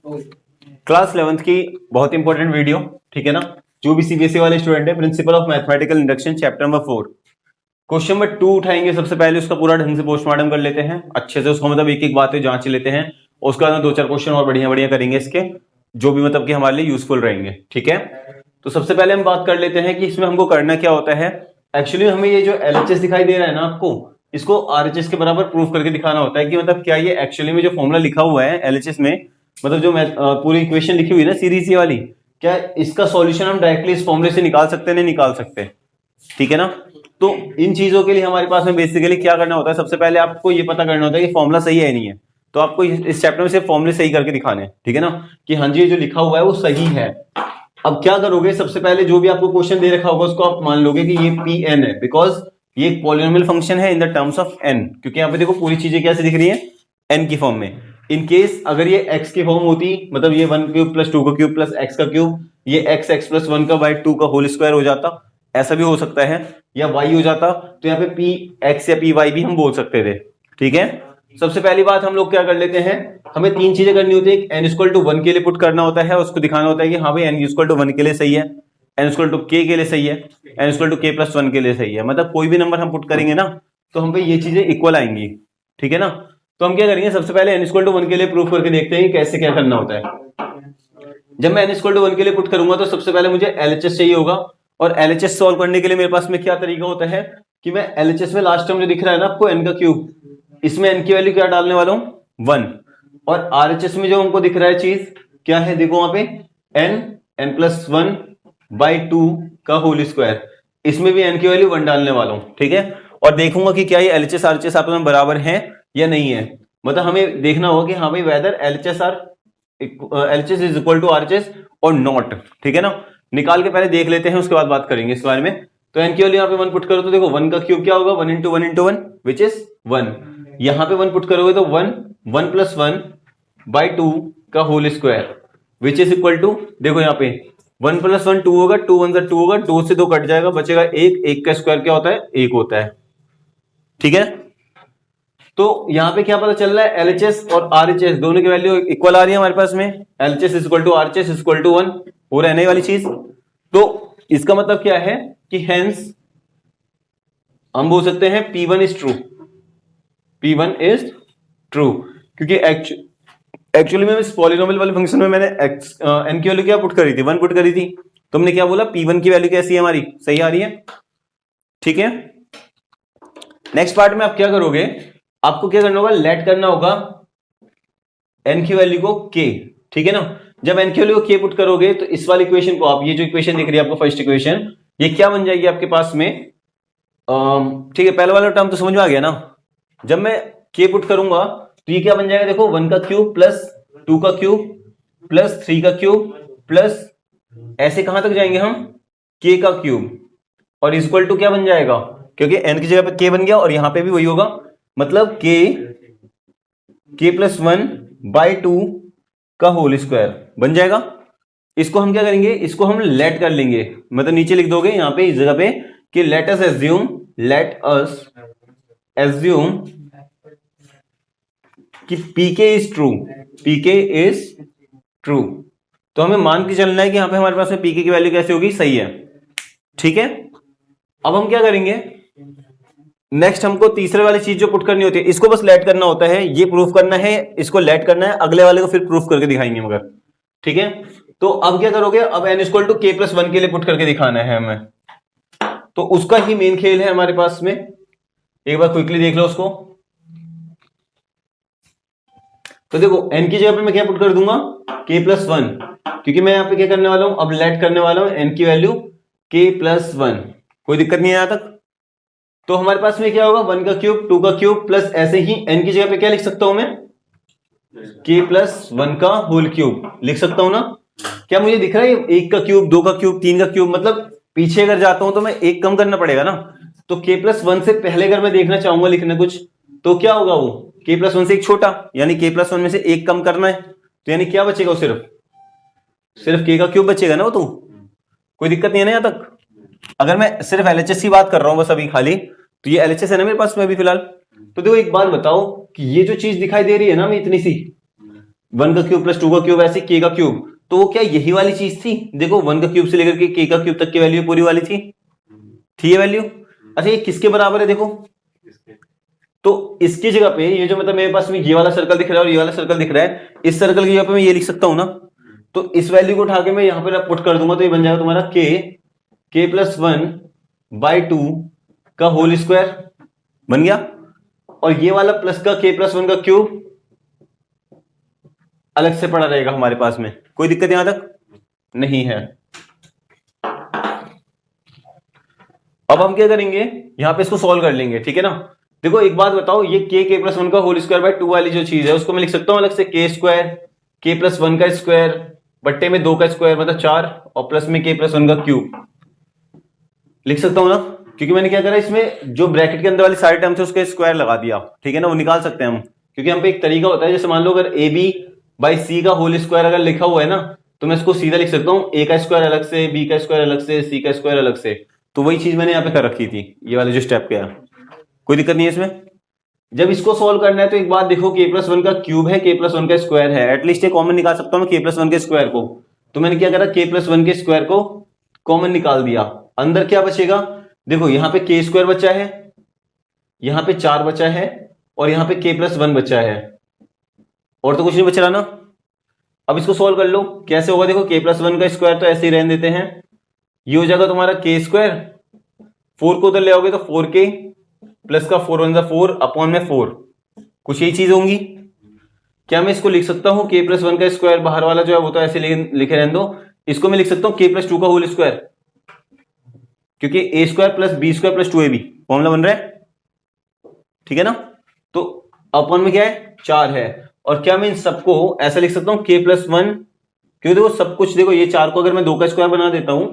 Class 11th की बहुत important video, ठीक है ना। जो भी सीबीएसई वाले स्टूडेंट है, principle of mathematical induction chapter number 4 question number 2 उठाएंगे। सबसे पहले उसका पूरा ढंग से पोस्टमार्टम कर लेते हैं, अच्छे से उसको मतलब एक एक बातें जांच लेते हैं। उसके बाद में 2-4 क्वेश्चन और बढ़िया बढ़िया करेंगे इसके, जो भी मतलब कि हमारे लिए यूजफुल रहेंगे, ठीक है। तो सबसे पहले हम बात कर लेते हैं कि इसमें हमको करना क्या होता है। एक्चुअली हमें ये जो एलएचएस दिखाई दे रहा है ना आपको, इसको आरएचएस के बराबर प्रूफ करके दिखाना होता है कि मतलब क्या ये एक्चुअली में जो फॉर्मूला लिखा हुआ है एलएचएस में, मतलब जो पूरी इक्वेशन लिखी हुई है ना सीरीज वाली, क्या इसका सॉल्यूशन हम डायरेक्टली इस फॉर्मूले से निकाल सकते हैं? नहीं निकाल सकते, ठीक है ना। तो इन चीजों के लिए हमारे पास में बेसिकली क्या करना होता है, सबसे पहले आपको ये पता करना होता है कि फॉर्मूला सही है नहीं है। तो आपको इस चैप्टर में सिर्फ फॉर्मूले सही करके दिखाने हैं, ठीक है ना, कि हाँ जी ये जो लिखा हुआ है वो सही है। अब क्या करोगे, सबसे पहले जो भी आपको क्वेश्चन दे रखा होगा उसको आप मान लोगे कि ये पी एन है, बिकॉज ये एक पॉलिनोमियल फंक्शन है in the terms of N, क्योंकि यहाँ पे देखो पूरी चीजें कैसे दिख रही है, एन की फॉर्म में। इन केस अगर ये एक्स की फॉर्म होती, मतलब ये 1 क्यूब प्लस 2 का क्यूब प्लस एक्स का क्यूब, ये एक्स एक्स प्लस 1 का बाय 2 का होल स्क्वायर हो जाता, ऐसा भी हो सकता है, या वाई हो जाता। तो यहाँ पे पी एक्स या पी वाई भी हम बोल सकते थे, ठीक है। सबसे पहली बात हम लोग क्या कर लेते हैं, हमें 3 चीजें करनी होती है। एन इक्वल टू 1 के लिए पुट करना होता है, उसको दिखाना होता है कि हाँ भाई एन इक्वल टू 1 के लिए सही है, एन इक्वल टू के लिए सही है, एन इक्वल टू के प्लस 1 के लिए सही है। मतलब कोई भी नंबर हम पुट करेंगे ना तो हम पे ये चीजें इक्वल आएंगी, ठीक है ना। तो हम क्या करेंगे, सबसे पहले एन इक्वल टू 1 के लिए प्रूफ करके देखते हैं कैसे क्या करना होता है। जब मैं एन इक्वल टू 1 के लिए पुट करूंगा तो सबसे पहले मुझे एलएचएस चाहिए होगा, और एलएचएस सॉल्व करने के लिए मेरे पास में क्या तरीका होता है कि मैं एलएचएस में लास्ट टर्म जो दिख रहा है ना आपको एन का क्यूब, इसमें एन की वैल्यू क्या डालने वाला हूं 1, और आरएचएस में जो हमको दिख रहा है चीज क्या है, देखो वहां पे एन प्लस 1 बाई 2 का होल स्क्वायर, इसमें भी एन की वैल्यू 1 डालने वाला हूं, ठीक है। और देखूंगा कि क्या ये एलएचएस आरएचएस आपस में बराबर है या नहीं है। मतलब हमें देखना होगा कि हाँ भाई whether LHS is equal to RHS और नॉट, ठीक है ना। निकाल के पहले देख लेते हैं, उसके बाद बात करेंगे इस बारे में। तो एन की वैल्यू यहाँ पे 1 पुट करो तो देखो 1 का क्यूब क्या होगा, 1 इंटू 1 इंटू 1 विच इज 1। यहां पे 1 पुट करोगे तो 1 प्लस 1 बाई 2 का whole square which is equal to, देखो यहाँ पे 1 प्लस 1 2 होगा, 2 1 2 होगा, 2 से 2 कट जाएगा, बचेगा 1, 1 का स्क्वायर क्या होता है 1 होता है, ठीक है। तो यहां पे क्या पता चल रहा है, एलएचएस और आरएचएस दोनों की वैल्यू इक्वल आ रही है हमारे पास में, LHS is equal to RHS is equal to 1 हो रहने वाली चीज। तो इसका मतलब क्या है कि हेंस हम बोल सकते हैं P1 is true, P1 is true, क्योंकि एक्चुअली में इस पॉलिनोमियल वाले फंक्शन में मैंने एन की वैल्यू क्या पुट करी थी, 1 पुट करी थी। तुमने क्या बोला, P1 की वैल्यू कैसी है हमारी, सही आ रही है, ठीक है। नेक्स्ट पार्ट में आप क्या करोगे, आपको क्या करना होगा, लेट करना होगा एन की वैल्यू को के, ठीक है ना। जब एन की वैल्यू को के पुट करोगे तो इस वाली इक्वेशन को, आप ये जो इक्वेशन दिख रही है आपको फर्स्ट इक्वेशन, ये क्या बन जाएगी आपके पास में, ठीक है। पहले वाला टर्म तो समझ में आ गया ना। जब मैं के पुट करूंगा तो ये क्या बन जाएगा, देखो 1 का क्यूब प्लस 2 का क्यूब प्लस 3 का क्यूब प्लस, ऐसे कहां तक जाएंगे हम, के का क्यूब, और इक्वल टू क्या बन जाएगा, क्योंकि एन की जगह पे के बन गया और यहां पे भी वही होगा, मतलब के प्लस 1 बाई 2 का होल स्क्वायर बन जाएगा। इसको हम क्या करेंगे, इसको हम लेट कर लेंगे, मतलब नीचे लिख दोगे यहां पे इस जगह पे कि लेट अस एज्यूम कि पीके इज ट्रू। तो हमें मान के चलना है कि यहां पे हमारे पास में पीके की वैल्यू कैसे होगी, सही है, ठीक है। अब हम क्या करेंगे, नेक्स्ट हमको तीसरे वाली चीज जो पुट करनी होती है, इसको बस लेट करना होता है, ये प्रूफ करना है, इसको लेट करना है, अगले वाले को फिर प्रूफ करके दिखाएंगे मगर, ठीक है। तो अब क्या करोगे, अब एन इक्वल टू के प्लस 1 के लिए पुट करके दिखाना है हमें, तो उसका ही मेन खेल है हमारे पास में। एक बार क्विकली देख लो उसको। तो देखो एन की जगह पे मैं क्या पुट कर दूंगा, के प्लस 1, क्योंकि मैं यहां पे क्या करने वाला हूं, अब लेट करने वाला हूं एन की वैल्यू के प्लस 1, कोई दिक्कत नहीं है यहां तक। तो हमारे पास में क्या होगा, 1 का क्यूब 2 का क्यूब प्लस, ऐसे ही एन की जगह पे क्या लिख सकता हूं मैं, के प्लस 1 का होल क्यूब लिख सकता हूं ना। क्या मुझे दिख रहा है 1 का क्यूब 2 का क्यूब 3 का क्यूब, मतलब पीछे अगर जाता हूं तो मैं एक कम करना पड़ेगा ना। तो के प्लस 1 से पहले अगर मैं देखना चाहूंगा लिखना कुछ, तो क्या होगा, वो के प्लस 1 से एक छोटा, यानी के प्लस 1 में से एक कम करना है, तो यानी क्या बचेगा, सिर्फ के का क्यूब बचेगा ना वो, तो कोई दिक्कत नहीं है ना यहां तक। अगर मैं सिर्फ एलएचएस की बात कर रहा हूं बस अभी खाली, तो ये एलएचएस है ना मेरे पास में अभी फिलहाल। तो देखो एक बात बताओ कि ये जो चीज दिखाई दे रही है ना हमें इतनी सी, 1 का क्यूब प्लस 2 का क्यूब ऐसे k का क्यूब, तो क्या यही वाली चीज थी? देखो 1 का क्यूब से लेकर के k का क्यूब तक की वैल्यू पूरी वाली थी ये वैल्यू। अच्छा ये किसके बराबर है? देखो तो इसकी जगह पे ये जो मतलब मेरे पास में ये वाला सर्कल दिख रहा है और ये वाला सर्कल दिख रहा है, इस सर्कल की जगह पे मैं ये लिख सकता हूं ना, तो इस वैल्यू को उठा के मैं यहां पर पुट कर दूंगा, तो ये बन जाएगा तुम्हारा k प्लस 1/2 का होल स्क्वायर बन गया, और ये वाला प्लस का k प्लस 1 का क्यूब अलग से पड़ा रहेगा हमारे पास में। कोई दिक्कत यहां तक नहीं है। अब हम क्या करेंगे, यहां पे इसको सॉल्व कर लेंगे, ठीक है ना। देखो एक बात बताओ, ये k प्लस 1 का होल स्क्वायर बाय 2 वाली जो चीज है उसको मैं लिख सकता हूं अलग से k स्क्वायर, k प्लस 1 का स्क्वायर बट्टे में 2 का स्क्वायर मतलब 4, और प्लस में k प्लस 1 का क्यूब लिख सकता हूं ना, क्योंकि मैंने क्या करा इसमें जो ब्रैकेट के अंदर वाली सारे टर्म्स है उसके स्क्वायर लगा दिया, ठीक है ना, वो निकाल सकते हैं हम, क्योंकि हम पे एक तरीका होता है, जैसे मान लो अगर ए बी बाई सी का होल स्क्वायर अगर लिखा हुआ है ना, तो मैं इसको सीधा लिख सकता हूँ, ए का स्क्वायर अलग से, बी का स्क्वायर अलग से, सी का स्क्वायर अलग से। तो वही चीज मैंने यहाँ पे कर रखी थी, ये वाले जो स्टेप किया, कोई दिक्कत नहीं है इसमें। जब इसको सोल्व करना है तो एक बात देखो, k प्लस 1 का क्यूब है, k प्लस 1 का स्क्वायर है, एटलीस्ट ये कॉमन निकाल सकता हूं मैं k प्लस 1 के स्क्वायर को, तो मैंने क्या करा, k प्लस 1 के स्क्वायर को कॉमन निकाल दिया। अंदर क्या बचेगा, देखो यहाँ पे k स्क्वायर बचा है, यहाँ पे 4 बचा है, और यहाँ पे k प्लस 1 बचा है, और तो कुछ नहीं बच रहा ना। अब इसको सोल्व कर लो, कैसे होगा देखो, k प्लस 1 का स्क्वायर तो ऐसे ही रहने देते हैं, ये हो जाएगा तुम्हारा k स्क्वायर, 4 को उधर ले आओगे तो 4k प्लस का 4 वन 4 अपॉन में 4, कुछ यही चीज होंगी। क्या मैं इसको लिख सकता हूं k प्लस 1 का स्क्वायर, बाहर वाला जो है वो तो ऐसे लिखे रहने दो, इसको मैं लिख सकता हूं k प्लस 2 का होल स्क्वायर, क्योंकि A square plus B square plus 2ab formula बन रहा है, ठीक है ना। तो अपॉन में क्या है, 4 है, और क्या मैं इन सबको ऐसा लिख सकता हूं k प्लस 1, क्योंकि देखो सब कुछ देखो, ये 4 को अगर मैं 2 का स्क्वायर बना देता हूं,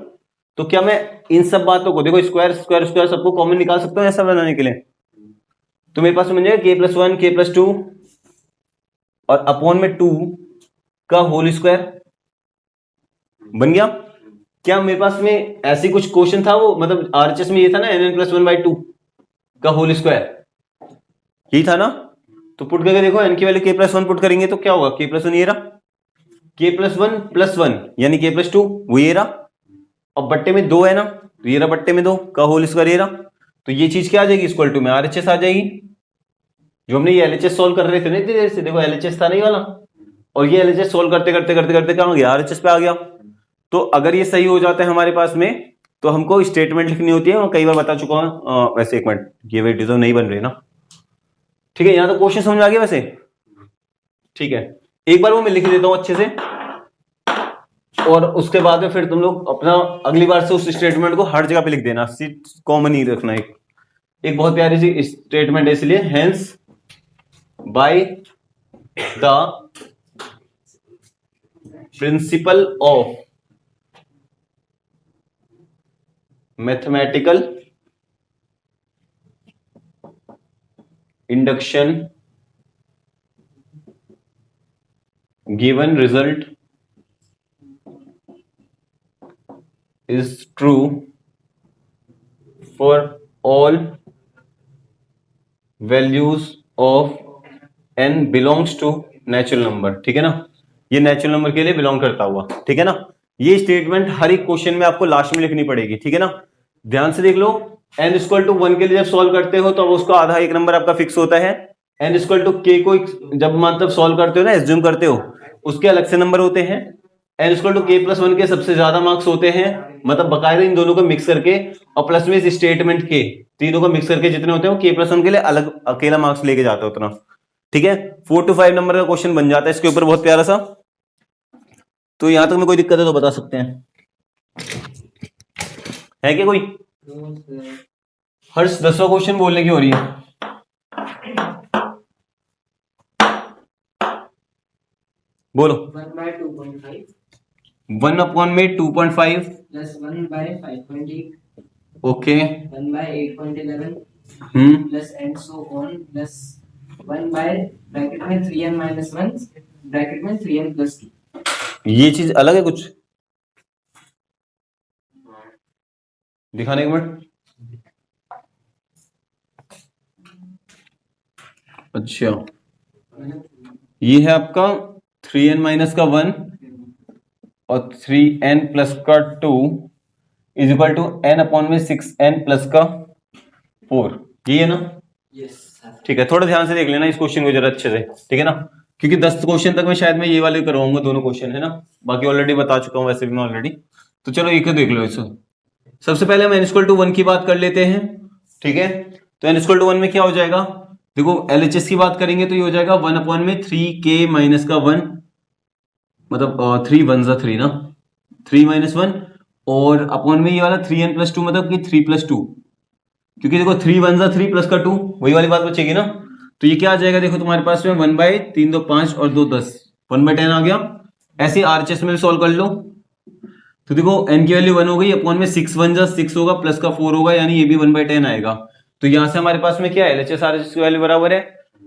तो क्या मैं इन सब बातों को देखो स्क्वायर स्क्वायर स्क्वायर सबको कॉमन निकाल सकता हूं ऐसा बनाने के लिए, तो मेरे पास बन जाएगा k प्लस 1 k प्लस 2 और अपॉन में 2 का होल स्क्वायर बन गया। क्या मेरे पास में ऐसी कुछ क्वेश्चन था, वो मतलब आरएचएस में ये था ना, n प्लस 1/2 का होल स्क्वायर, यही था ना। तो पुट करके देखो, n की वैल्यू k प्लस 1 पुट करेंगे तो क्या होगा, k प्लस 1 ये रहा, k प्लस 1 यानी k प्लस 2 वो ये रहा, और बट्टे में 2 है ना, तो ये रहा बट्टे में 2 का होल स्क्वायर ये रहा, तो ये चीज क्या आ जाएगी, इक्वल टू में आरएचएस आ जाएगी। जो हमने ये एलएचएस सोल्व कर रहे थे ना इतनी देर से, देखो एलएचएस था नहीं वाला, और ये एलएचएस सोल्व करते करते करते करते क्या हो गया, आरएचएस पे आ गया। तो अगर ये सही हो जाता है हमारे पास में, तो हमको स्टेटमेंट लिखनी होती है, मैं कई बार बता चुका हूं। वैसे एक मिनट, ये वेट तो नहीं बन रही ना, ठीक है, यहां तो क्वेश्चन समझ आ गया वैसे, ठीक है, एक बार वो मैं लिख देता हूं अच्छे से, और उसके बाद में फिर तुम लोग अपना अगली बार से उस स्टेटमेंट को हर जगह पे लिख देना, कॉमन ही रखना। एक बहुत प्यारी सी स्टेटमेंट है, इसलिए hence by the principle of mathematical induction given result is true for all values of n belongs to natural number, ठीक है ना, ये नेचुरल नंबर के लिए बिलोंग करता हुआ, ठीक है ना। ये स्टेटमेंट हर एक क्वेश्चन में आपको लास्ट में लिखनी पड़ेगी, ठीक है ना। ध्यान से देख लो, n इक्वल टू 1 के लिए जब सॉल्व करते हो तो उसका आधा एक नंबर आपका फिक्स होता है, n इक्वल टू k को जब मतलब सॉल्व करते हो ना, एज्यूम करते हो, उसके अलग से नंबर होते हैं। n equal to k plus 1 के सबसे ज्यादा मार्क्स होते हैं, मतलब बकायदा इन दोनों को मिक्स करके, और प्लस में इस स्टेटमेंट के तीनों को मिक्स करके जितने होते हैं k प्लस 1 के लिए अलग अकेला मार्क्स लेके जाते हो उतना, ठीक है। 4 to 5 नंबर का क्वेश्चन बन जाता है इसके ऊपर, बहुत प्यारा सा। तो यहां तक में कोई दिक्कत है तो बता सकते हैं, है क्या कोई? हर्ष 10वां क्वेश्चन बोलने की हो रही है, बोलो। 1 अपॉन में 2.5 plus 1/5.8 okay 1/8.11 plus and so on plus 1 bye bracket में 3n माइनस 1 ब्रैकेट में 3n प्लस 2। ये चीज अलग है कुछ, दिखाने एक मिनट। अच्छा ये है आपका 3n माइनस का 1 और 3n प्लस का 2 is equal to n upon में 6n प्लस का 4, ये है ना? Yes sir. ठीक है, थोड़ा ध्यान से देख लेना इस क्वेश्चन को जरा अच्छे से, ठीक है ना, क्योंकि 10 क्वेश्चन तक मैं शायद मैं ये वाले करवाऊंगा, दोनों क्वेश्चन, है ना, बाकी ऑलरेडी बता चुका हूं वैसे भी मैं ऑलरेडी। तो चलो एक देख लो इसको। सबसे पहले हम n इक्वल टू 1 की बात कर लेते हैं, ठीक है। तो n इक्वल टू 1 में क्या हो जाएगा, देखो LHS की बात करेंगे तो ये हो जाएगा 1 अपॉन में 3k माइनस का 1, मतलब 3 1 जा 3 ना, 3 माइनस 1, और अपॉन में ये वाला 3n प्लस 2 मतलब कि 3 प्लस 2, क्योंकि देखो 3 1 जा 3 प्लस का 2, वही वाली बात बचेगी ना। तो ये क्या आ जाएगा, देखो तुम्हारे पास में 1 बाई 3 2 5 और 2 10, 1 बाई 10 आ गया। ऐसे RHS में सॉल्व कर लो, तो देखो n की वैल्यू 1 हो गई, अपॉन में 6 1 जा 6 होगा, प्लस का 4 होगा, यानी ये भी 1 बाई 10 आएगा। तो यहां से हमारे पास में क्या है, LHS RHS की वैल्यू बराबर है,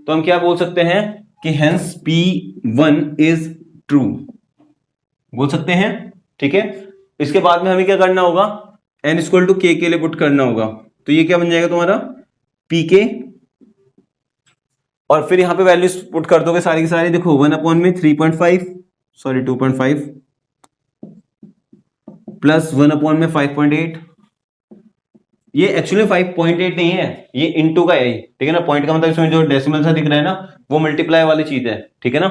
तो हम क्या बोल सकते हैं कि हेंस P1 इज ट्रू, बोल सकते हैं, ठीक है। इसके बाद में हमें क्या करना होगा, n इक्वल टू k के लिए पुट करना होगा, तो ये क्या बन जाएगा तुम्हारा pk, और फिर यहां पे वैल्यूज पुट कर दोगे सारी की सारी, देखो 1 अपॉन में 3.5 सॉरी 2.5 प्लस 1 अपॉन में 5.8, ये एक्चुअली 5.8 नहीं है, ये इनटू का है, ठीक है ना, पॉइंट का मतलब इसमें जो डेसिमल सा दिख रहा है ना वो मल्टीप्लाई वाली चीज है, ठीक है ना।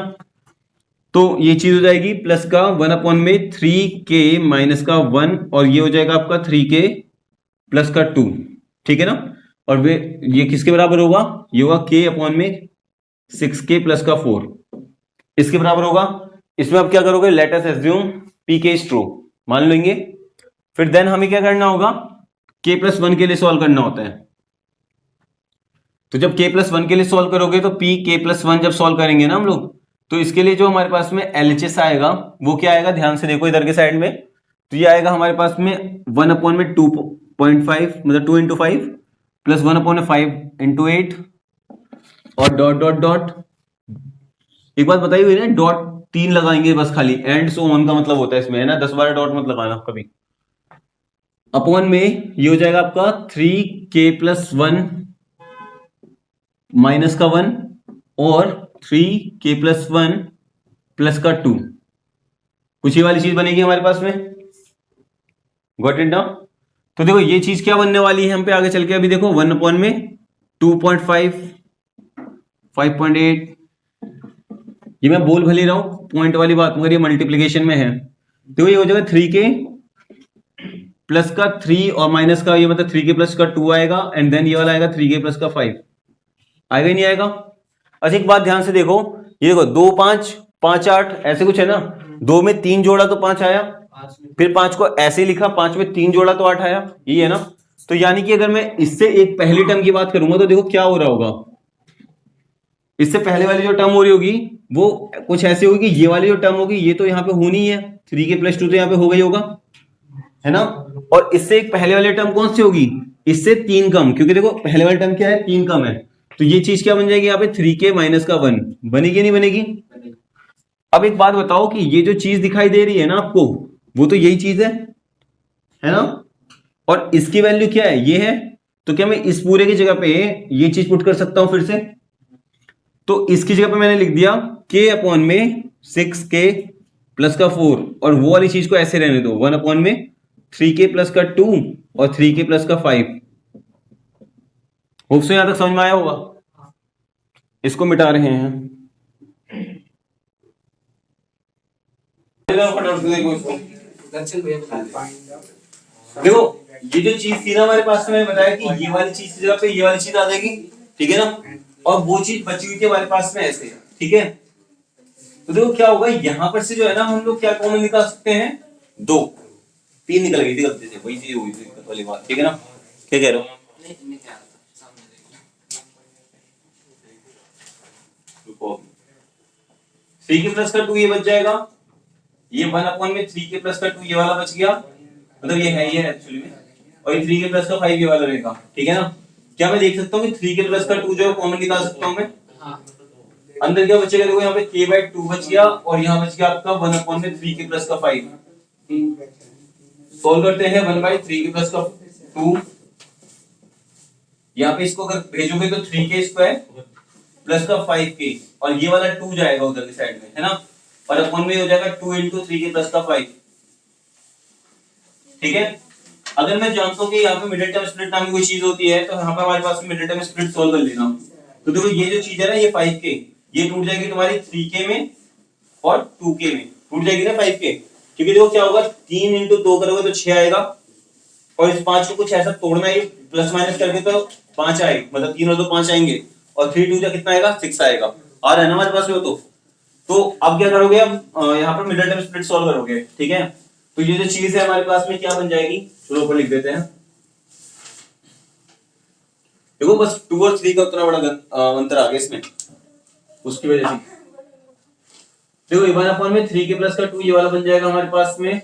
तो ये चीज हो जाएगी प्लस का 1 अपॉन में 3k माइनस का 1, और ये हो जाएगा आपका 3k प्लस का 2, ठीक है ना। और वे ये किसके बराबर होगा, ये होगा k अपॉन में 6k प्लस का 4, इसके बराबर होगा। इसमें अब क्या करोगे, let us assume pk is true, मान लेंगे। फिर देन हमें क्या करना होगा, k प्लस 1 के लिए सॉल्व करना होता है। तो जब k प्लस 1 के लिए सॉल्व करोगे तो p k प्लस 1 जब सॉल्व करेंगे ना हम लोग, तो इसके लिए जो हमारे पास में LHS आएगा वो क्या आएगा, ध्यान से देखो इधर के साइड में, तो ये आएगा हमारे पास में 1 अपॉन में 2.5 मतलब 2 इंटू 5 प्लस 1 अपॉन में 5 इंटू 8 और डॉट डॉट डॉट, एक बात बताई हुई ना, डॉट 3 लगाएंगे बस खाली, एंड सो ऑन का मतलब होता है इसमें, है ना, 10-12 डॉट मत लगाना कभी। अपॉन में ये हो जाएगा आपका 3k प्लस 1 माइनस का 1 और 3k प्लस 1 प्लस का 2, कुछ ये वाली चीज बनेगी हमारे पास में, गॉट इट नाउ। तो देखो ये चीज क्या बनने वाली है हम पे आगे चल के, अभी देखो 1 अपॉन में 2.5 5.8, ये मैं बोल भले रहा हूं पॉइंट वाली बात, मगर ये मल्टीप्लीकेशन में है। देखो ये हो जाएगा 3k प्लस का 3 और माइनस का ये मतलब 3k प्लस का 2 आएगा, एंड देन ये वाला आएगा 3k प्लस का 5, आएगा नहीं आएगा। अच्छा एक बात ध्यान से देखो, ये देखो 2 5 5 8 ऐसे कुछ है ना, 2 में 3 जोड़ा तो 5 आया, फिर 5 को ऐसे ही लिखा, 5 में 3 जोड़ा तो 8 आया, ये है ना। तो यानी कि अगर मैं इससे एक पहली टर्म की बात करूंगा तो देखो क्या हो रहा होगा, इससे पहले वाली जो टर्म हो रही होगी वो कुछ ऐसे होगी, ये वाली जो टर्म होगी ये तो यहाँ पे होनी है, 3k प्लस 2 तो यहाँ पे हो गई होगा, है ना। और इससे एक पहले वाली टर्म कौन सी होगी, इससे 3 कम, क्योंकि देखो पहले वाली टर्म क्या है, 3 कम है, तो ये चीज क्या बन जाएगी यहाँ पे 3k माइनस का 1, बनेगी नहीं बनेगी। अब एक बात बताओ कि ये जो चीज दिखाई दे रही है ना आपको, वो तो यही चीज है ना, और इसकी वैल्यू क्या है, ये है, तो क्या मैं इस पूरे की जगह पे ये चीज पुट कर सकता हूं फिर से, तो इसकी जगह पे मैंने लिख दिया k अपॉन में 6k प्लस का 4, और वो वाली चीज को ऐसे रहने दो 1 अपॉन में 3k प्लस का 2 और 3k प्लस का 5। होप सो यहां तक समझ में आया होगा, इसको मिटा रहे हैं। देखो ये जो चीज थी ना हमारे पास में, बताया कि ये वाली चीज की जगह पे ये वाली चीज आ जाएगी, ठीक है ना, और वो चीज बची हुई थी हमारे पास में ऐसे, ठीक है। तो देखो क्या होगा, यहां पर से जो है ना हम लोग क्या कॉमन निकाल सकते हैं, 2 3 निकल गई थी गलती से, वही चीज हुई थी वाली बात, ठीक है ना, क्या कह रहे हो। थ्री के प्लस का 2 ये बच जाएगा, ये 1 अपॉन में 3k प्लस का 2 ये वाला बच गया, मतलब ये है एक्चुअली में, और ये 3k प्लस का 5 ये वाला रहेगा, ठीक है ना। क्या मैं देख सकता हूँ कि 3k प्लस का 2 जो है कॉमन निकाल सकता हूँ मैं, अंदर क्या बचेगा, देखो यहाँ पे k/2 बच गया, और यहाँ बच गया आपका 1 अपॉन में 3k प्लस का 5। सोल्व करते हैं, 1/3k प्लस का 2, यहाँ पे इसको अगर भेजोगे तो 3k² प्लस का 5k, और ये वाला 2 जाएगा उधर की साइड में, है ना। और अपॉन में हो जाएगा 2 इंटू 3 के प्लस का 5। ठीक है, अगर मैं जानता हूँ कि यहाँ पे मिडिल टर्म स्प्लिट नाम की कोई चीज होती है, तो यहाँ पे हमारे पास मिडिल टर्म स्प्लिट सोल्व कर लेना। तो देखो ये जो चीज है ना, ये 5k, ये टूट जाएगी तुम्हारी 3k में और 2k में, टूट जाएगी ना 5k, क्योंकि देखो क्या होगा, 3 इंटू 2 करोगे तो 6 आएगा, और इस 5 को कुछ ऐसा तोड़ना है प्लस माइनस करके तो 5 आएगा, मतलब 3 और 2 5 आएंगे, और 3 2 जा कितना आएगा, 6 आएगा। आ रहा है ना हमारे पास में। तो अब क्या करोगे, अब यहाँ पर मिडिल टर्म स्प्लिट सॉल्व करोगे। ठीक है, तो ये जो चीज है हमारे पास में क्या बन जाएगी, चलो ऊपर लिख देते हैं। देखो बस 2 और 3 का उतना बड़ा अंतर आ गया इसमें, उसकी वजह से। देखो 1 में 3 के प्लस का 2 ये वाला बन जाएगा हमारे पास में।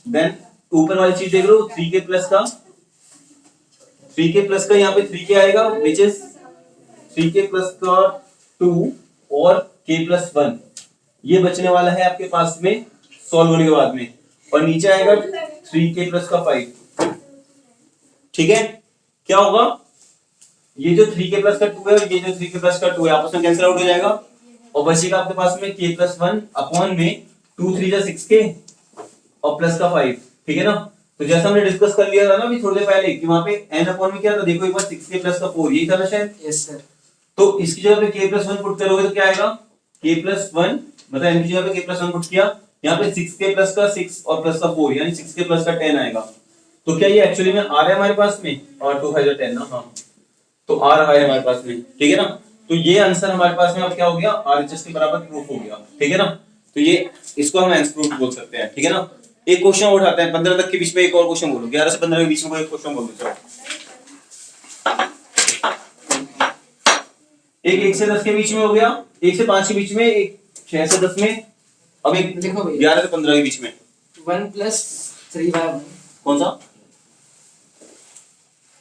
देन ऊपर वाली चीज देख लो, 3 के प्लस का यहाँ पे 3k आएगा, विच इज 3 के प्लस का 2 और k प्लस 1, ये बचने वाला है आपके पास में सॉल्व होने के बाद में, और नीचे आएगा 3k प्लस का 5। ठीक है, क्या होगा, ये जो 3k प्लस का 2 है और ये जो 3k प्लस का 2 है आपस में कैंसिल आउट हो जाएगा, और बचेगा आपके पास में k प्लस 1 अपॉन में 2 3 जा 6k और प्लस का 5। ठीक है ना, तो जैसा हमने डिस्कस कर लिया था ना अभी थोड़ी देर पहले कि वहां पे n अपॉन में क्या था, देखो एक बार 6k प्लस का 4, यही था ना शायद। Yes sir. तो इसकी जगह पे k प्लस 1 पुट करोगे तो क्या आएगा, k प्लस 1, मतलब n की जगह पे k प्लस 1 पुट किया, यहाँ पे 6k प्लस का 6 और प्लस का 4, यानी 6k प्लस का 10 आएगा। तो क्या ये एक्चुअली में आ रहा है हमारे पास में, और 2 5 10 ना, हाँ तो आ रहा है हमारे पास में। ठीक है ना, तो ये आंसर हमारे पास में अब क्या हो गया, RHS के बराबर प्रूफ हो गया। ठीक है ना, तो ये इसको हम आंसर प्रूफ बोल सकते हैं। ठीक है ना, एक क्वेश्चन उठाते हैं 15 तक के बीच में, एक और क्वेश्चन बोलो, 11 से 15 के बीच में कोई क्वेश्चन बोल दो। एक 1 से 10 के बीच में हो गया, 1 से 5 के बीच में, एक 6 से 10 में, अब एक देखो भैया 11 से 15 के बीच में 1 प्लस 3/1, कौन सा,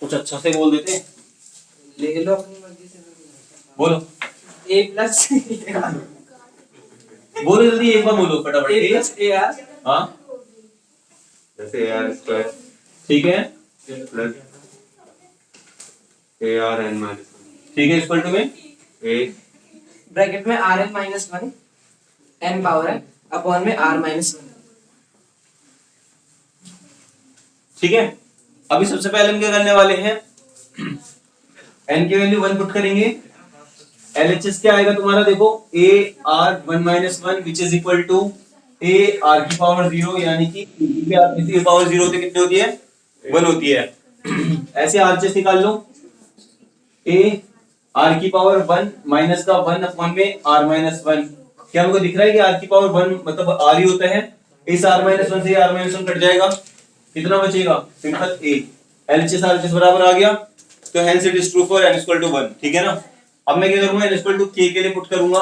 कुछ अच्छा से बोल देते, ले लो अपनी मर्जी से। बोलो a प्लस बोलो जल्दी, एक बार बोलो फटाफट। a प्लस ar हाँ जैसे AR स्क्वायर ठीक है, प्लस AR n माइनस ठीक है, इक्वल टू में A ब्रैकेट में rn माइनस 1 n पावर है अपॉन में r माइनस 1। ठीक है। अभी सबसे पहले हम क्या करने वाले हैं, n की वैल्यू 1 पुट करेंगे, LHS क्या आएगा तुम्हारा, देखो a r 1 minus 1 which is equal to a r की पावर 0, यानी कि किसी की पावर 0 होती है, कितनी होती है, 1 होती है। ऐसे RHS निकाल लो, a r की पावर 1 माइनस का 1 अपॉन में r माइनस 1, क्या हमको दिख रहा है कि r की पावर 1 मतलब r ही होता है, इस r माइनस 1 से r माइनस 1 कट जाएगा, कितना बचेगा, सिंपल a, LHS RHS बराबर आ गया, तो hence it is true for n equal to 1। ठीक है ना, अब मैं क्या करूंगा, n equal to k के लिए पुट करूंगा,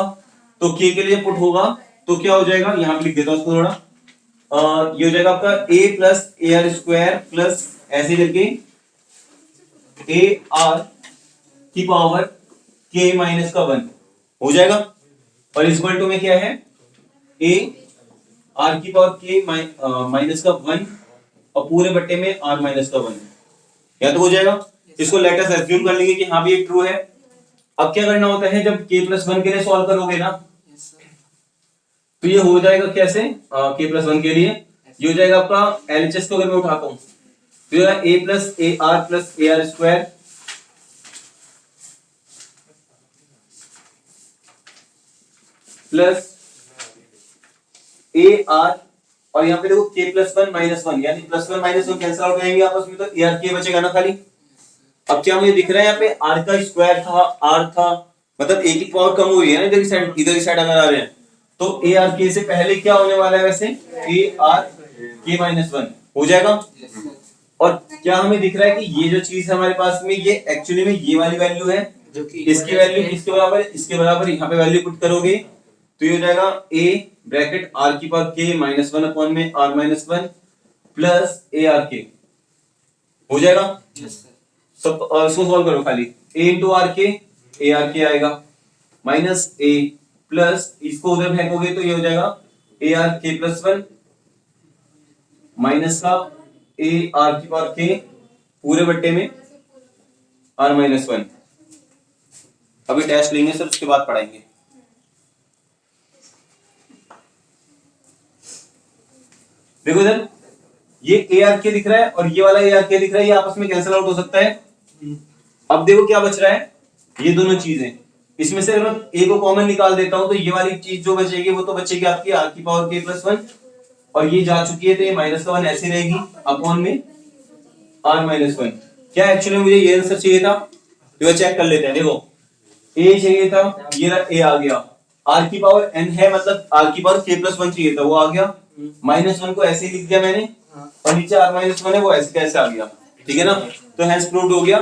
तो k के लिए पुट होगा तो क्या हो जाएगा, यहां पे लिख देता हूं उसको थोड़ा, ये हो जाएगा आपका a plus A R square plus ऐसे करके a r की पावर k माइनस का 1 हो जाएगा, और इक्वल टू में क्या है, a r की पावर k माइनस का 1 और पूरे बट्टे में r माइनस का 1, या तो हो जाएगा। इसको लेट अस अज्यूम कर लेंगे कि हाँ भी ये ट्रू है। अब क्या करना होता है, जब k प्लस 1 के लिए सॉल्व करोगे ना, तो ये हो जाएगा कैसे, k प्लस 1 के लिए ये हो जाएगा आपका LHS को अगर मैं उठाता हूं तो ये a plus A R square plus A R, और यहाँ पे देखो k प्लस 1 माइनस 1, यानी प्लस 1 माइनस 1 कैंसिल आउट हो जाएंगे आपस में, तो ए आर k बचेगा ना खाली। अब क्या मुझे दिख रहा है, यहाँ पे r का स्क्वायर था, r था, मतलब a की पावर कम हुई है ना, इधर की साइड अगर आ रहे हैं, तो ए आर के से पहले क्या होने वाला है, वैसे ए आर के माइनस 1 हो जाएगा। और क्या हमें दिख रहा है कि ये जो चीज है हमारे पास में, ये एक्चुअली में ये वाली वैल्यू है, जो कि इसकी वैल्यू किसके बराबर है, इसके बराबर, यहाँ पे वैल्यू पुट करोगे तो ये हो जाएगा a ब्रैकेट r की पावर k माइनस 1 अपॉन में r minus 1 plus A R के हो जाएगा। सब इसको सॉल्व करो खाली, a इंटू आर के, ए आर के आएगा माइनस a प्लस इसको उधर फेंकोगे तो ये हो जाएगा ए आर के प्लस 1 माइनस का ए आर की पावर के पूरे बट्टे में आर माइनस 1। अभी टेस्ट लेंगे सर, उसके बाद पढ़ाएंगे। देखो इधर ये ए आर के दिख रहा है और ये वाला ए आर के दिख रहा है, ये आपस में कैंसिल आउट हो सकता है। अब देखो क्या बच रहा है, ये दोनों चीजें, इसमें से अगर मैं ए को कॉमन निकाल देता हूं तो ये वाली चीज जो बचेगी वो तो बचेगी आपकी आर की पावर के प्लस 1, और ये जा चुकी है तो ये माइनस का 1 ऐसे रहेगी अपॉन में आर माइनस 1। क्या एक्चुअली मुझे ये आंसर चाहिए था, तो चेक कर लेते हैं। देखो ए चाहिए था, ये ए आ गया, आर की पावर एन है मतलब आर की पावर के प्लस 1 चाहिए था, वो आ गया, माइनस 1 को ऐसे ही लिख दिया मैंने, और नीचे आर माइनस 1 है वो ऐसे कैसे आ गया, ठीक है ना। तो हेंस प्रूव्ड हो गया,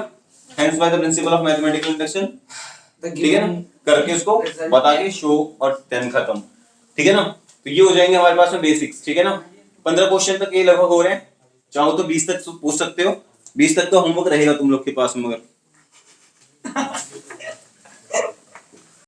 hence by the principle of mathematical induction, ठीक है ना, करके उसको बता के शो और 10 खत्म, ठीक है ना। तो ये हो जाएंगे हमारे पास में बेसिक्स, ठीक है ना। 15 क्वेश्चन तक ये लगभग हो रहे हैं, चाहो तो 20 तक पूछ सकते हो, 20 तक तो होमवर्क रहेगा तुम लोग के पास में मगर